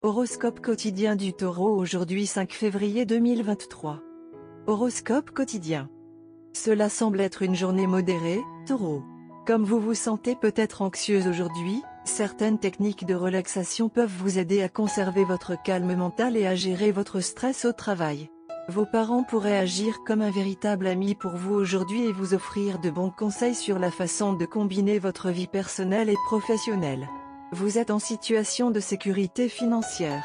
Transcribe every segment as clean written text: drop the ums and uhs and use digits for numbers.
Horoscope quotidien du Taureau aujourd'hui 5 février 2023. Horoscope quotidien. Cela semble être une journée modérée, Taureau. Comme vous vous sentez peut-être anxieuse aujourd'hui, certaines techniques de relaxation peuvent vous aider à conserver votre calme mental et à gérer votre stress au travail. Vos parents pourraient agir comme un véritable ami pour vous aujourd'hui et vous offrir de bons conseils sur la façon de combiner votre vie personnelle et professionnelle. Vous êtes en situation de sécurité financière.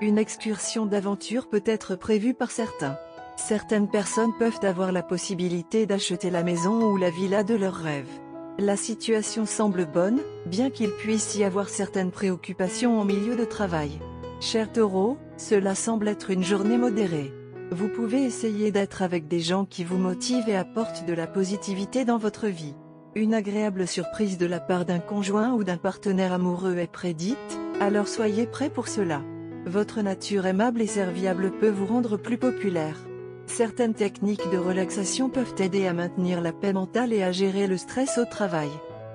Une excursion d'aventure peut être prévue par certains. Certaines personnes peuvent avoir la possibilité d'acheter la maison ou la villa de leurs rêves. La situation semble bonne, bien qu'il puisse y avoir certaines préoccupations en milieu de travail. Cher Taureau, cela semble être une journée modérée. Vous pouvez essayer d'être avec des gens qui vous motivent et apportent de la positivité dans votre vie. Une agréable surprise de la part d'un conjoint ou d'un partenaire amoureux est prédite, alors soyez prêts pour cela. Votre nature aimable et serviable peut vous rendre plus populaire. Certaines techniques de relaxation peuvent aider à maintenir la paix mentale et à gérer le stress au travail.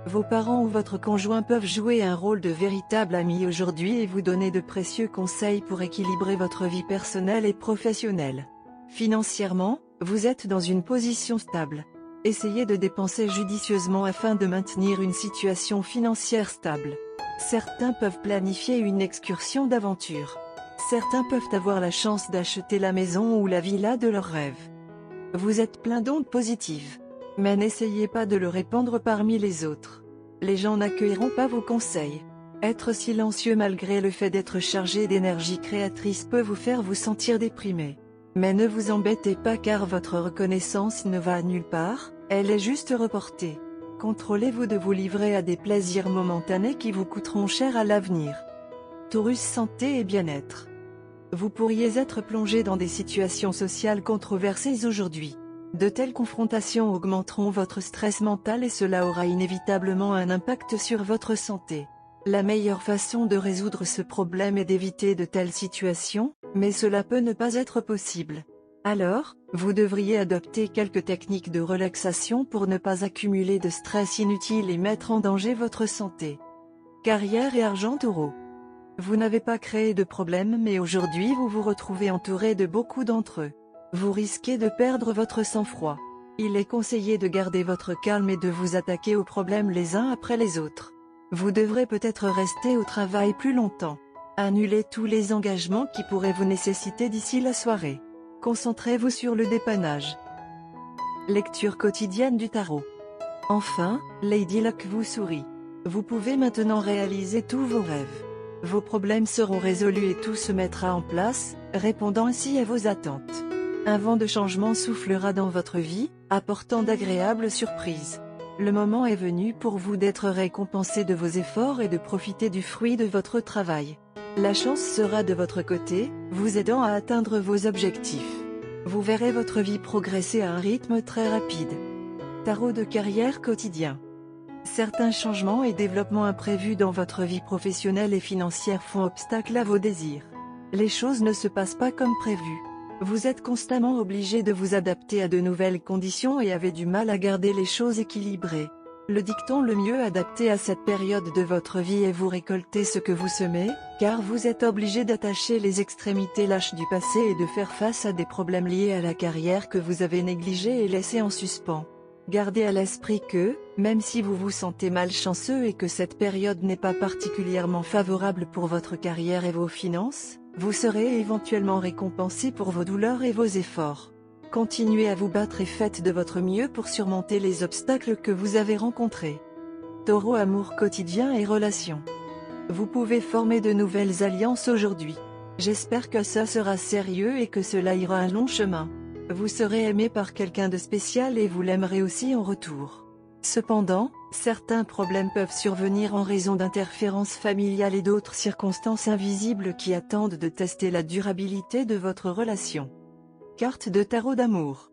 Vos parents ou votre conjoint peuvent jouer un rôle de véritable ami aujourd'hui et vous donner de précieux conseils pour équilibrer votre vie personnelle et professionnelle. Financièrement, vous êtes dans une position stable. Essayez de dépenser judicieusement afin de maintenir une situation financière stable. Certains peuvent planifier une excursion d'aventure. Certains peuvent avoir la chance d'acheter la maison ou la villa de leurs rêves. Vous êtes plein d'ondes positives. Mais n'essayez pas de le répandre parmi les autres. Les gens n'accueilleront pas vos conseils. Être silencieux malgré le fait d'être chargé d'énergie créatrice peut vous faire vous sentir déprimé. Mais ne vous embêtez pas car votre reconnaissance ne va nulle part, elle est juste reportée. Contrôlez-vous de vous livrer à des plaisirs momentanés qui vous coûteront cher à l'avenir. Taurus santé et bien-être. Vous pourriez être plongé dans des situations sociales controversées aujourd'hui. De telles confrontations augmenteront votre stress mental et cela aura inévitablement un impact sur votre santé. La meilleure façon de résoudre ce problème est d'éviter de telles situations, mais cela peut ne pas être possible. Alors, vous devriez adopter quelques techniques de relaxation pour ne pas accumuler de stress inutile et mettre en danger votre santé. Carrière et argent Taureau. Vous n'avez pas créé de problème mais aujourd'hui vous vous retrouvez entouré de beaucoup d'entre eux. Vous risquez de perdre votre sang-froid. Il est conseillé de garder votre calme et de vous attaquer aux problèmes les uns après les autres. Vous devrez peut-être rester au travail plus longtemps. Annulez tous les engagements qui pourraient vous nécessiter d'ici la soirée. Concentrez-vous sur le dépannage. Lecture quotidienne du tarot. Enfin, Lady Luck vous sourit. Vous pouvez maintenant réaliser tous vos rêves. Vos problèmes seront résolus et tout se mettra en place, répondant ainsi à vos attentes. Un vent de changement soufflera dans votre vie, apportant d'agréables surprises. Le moment est venu pour vous d'être récompensé de vos efforts et de profiter du fruit de votre travail. La chance sera de votre côté, vous aidant à atteindre vos objectifs. Vous verrez votre vie progresser à un rythme très rapide. Tarot de carrière quotidien. Certains changements et développements imprévus dans votre vie professionnelle et financière font obstacle à vos désirs. Les choses ne se passent pas comme prévu. Vous êtes constamment obligé de vous adapter à de nouvelles conditions et avez du mal à garder les choses équilibrées. Le dicton le mieux adapté à cette période de votre vie est vous récoltez ce que vous semez, car vous êtes obligé d'attacher les extrémités lâches du passé et de faire face à des problèmes liés à la carrière que vous avez négligés et laissés en suspens. Gardez à l'esprit que, même si vous vous sentez malchanceux et que cette période n'est pas particulièrement favorable pour votre carrière et vos finances, vous serez éventuellement récompensé pour vos douleurs et vos efforts. Continuez à vous battre et faites de votre mieux pour surmonter les obstacles que vous avez rencontrés. Taureau amour quotidien et relations. Vous pouvez former de nouvelles alliances aujourd'hui. J'espère que ça sera sérieux et que cela ira un long chemin. Vous serez aimé par quelqu'un de spécial et vous l'aimerez aussi en retour. Cependant, certains problèmes peuvent survenir en raison d'interférences familiales et d'autres circonstances invisibles qui attendent de tester la durabilité de votre relation. Carte de tarot d'amour.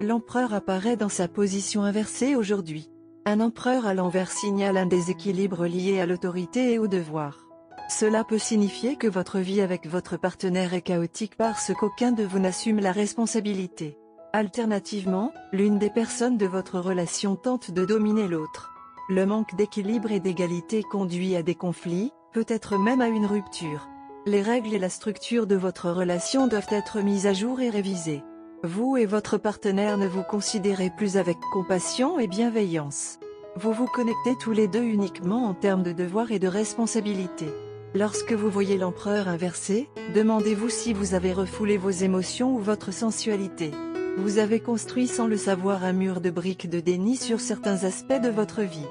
L'empereur apparaît dans sa position inversée aujourd'hui. Un empereur à l'envers signale un déséquilibre lié à l'autorité et au devoir. Cela peut signifier que votre vie avec votre partenaire est chaotique parce qu'aucun de vous n'assume la responsabilité. Alternativement, l'une des personnes de votre relation tente de dominer l'autre. Le manque d'équilibre et d'égalité conduit à des conflits, peut-être même à une rupture. Les règles et la structure de votre relation doivent être mises à jour et révisées. Vous et votre partenaire ne vous considérez plus avec compassion et bienveillance. Vous vous connectez tous les deux uniquement en termes de devoirs et de responsabilités. Lorsque vous voyez l'empereur inversé, demandez-vous si vous avez refoulé vos émotions ou votre sensualité. Vous avez construit sans le savoir un mur de briques de déni sur certains aspects de votre vie.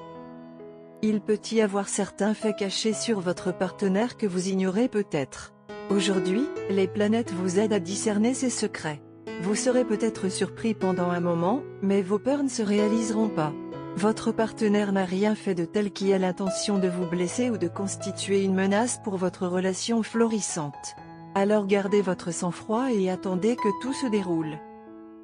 Il peut y avoir certains faits cachés sur votre partenaire que vous ignorez peut-être. Aujourd'hui, les planètes vous aident à discerner ces secrets. Vous serez peut-être surpris pendant un moment, mais vos peurs ne se réaliseront pas. Votre partenaire n'a rien fait de tel qui a l'intention de vous blesser ou de constituer une menace pour votre relation florissante. Alors gardez votre sang-froid et attendez que tout se déroule.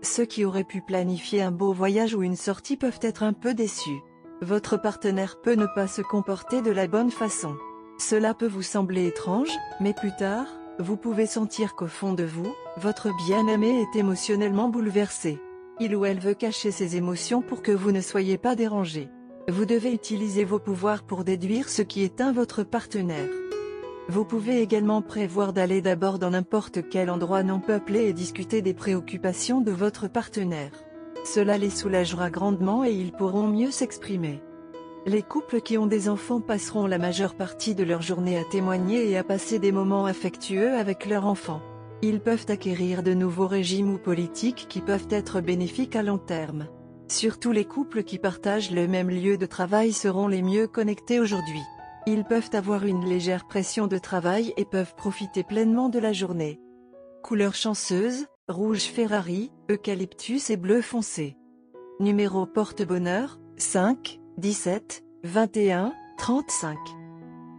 Ceux qui auraient pu planifier un beau voyage ou une sortie peuvent être un peu déçus. Votre partenaire peut ne pas se comporter de la bonne façon. Cela peut vous sembler étrange, mais plus tard, vous pouvez sentir qu'au fond de vous, votre bien-aimé est émotionnellement bouleversé. Il ou elle veut cacher ses émotions pour que vous ne soyez pas dérangé. Vous devez utiliser vos pouvoirs pour déduire ce qui éteint votre partenaire. Vous pouvez également prévoir d'aller d'abord dans n'importe quel endroit non peuplé et discuter des préoccupations de votre partenaire. Cela les soulagera grandement et ils pourront mieux s'exprimer. Les couples qui ont des enfants passeront la majeure partie de leur journée à témoigner et à passer des moments affectueux avec leurs enfants. Ils peuvent acquérir de nouveaux régimes ou politiques qui peuvent être bénéfiques à long terme. Surtout les couples qui partagent le même lieu de travail seront les mieux connectés aujourd'hui. Ils peuvent avoir une légère pression de travail et peuvent profiter pleinement de la journée. Couleur chanceuse, rouge Ferrari, eucalyptus et bleu foncé. Numéro porte-bonheur, 5, 17, 21, 35.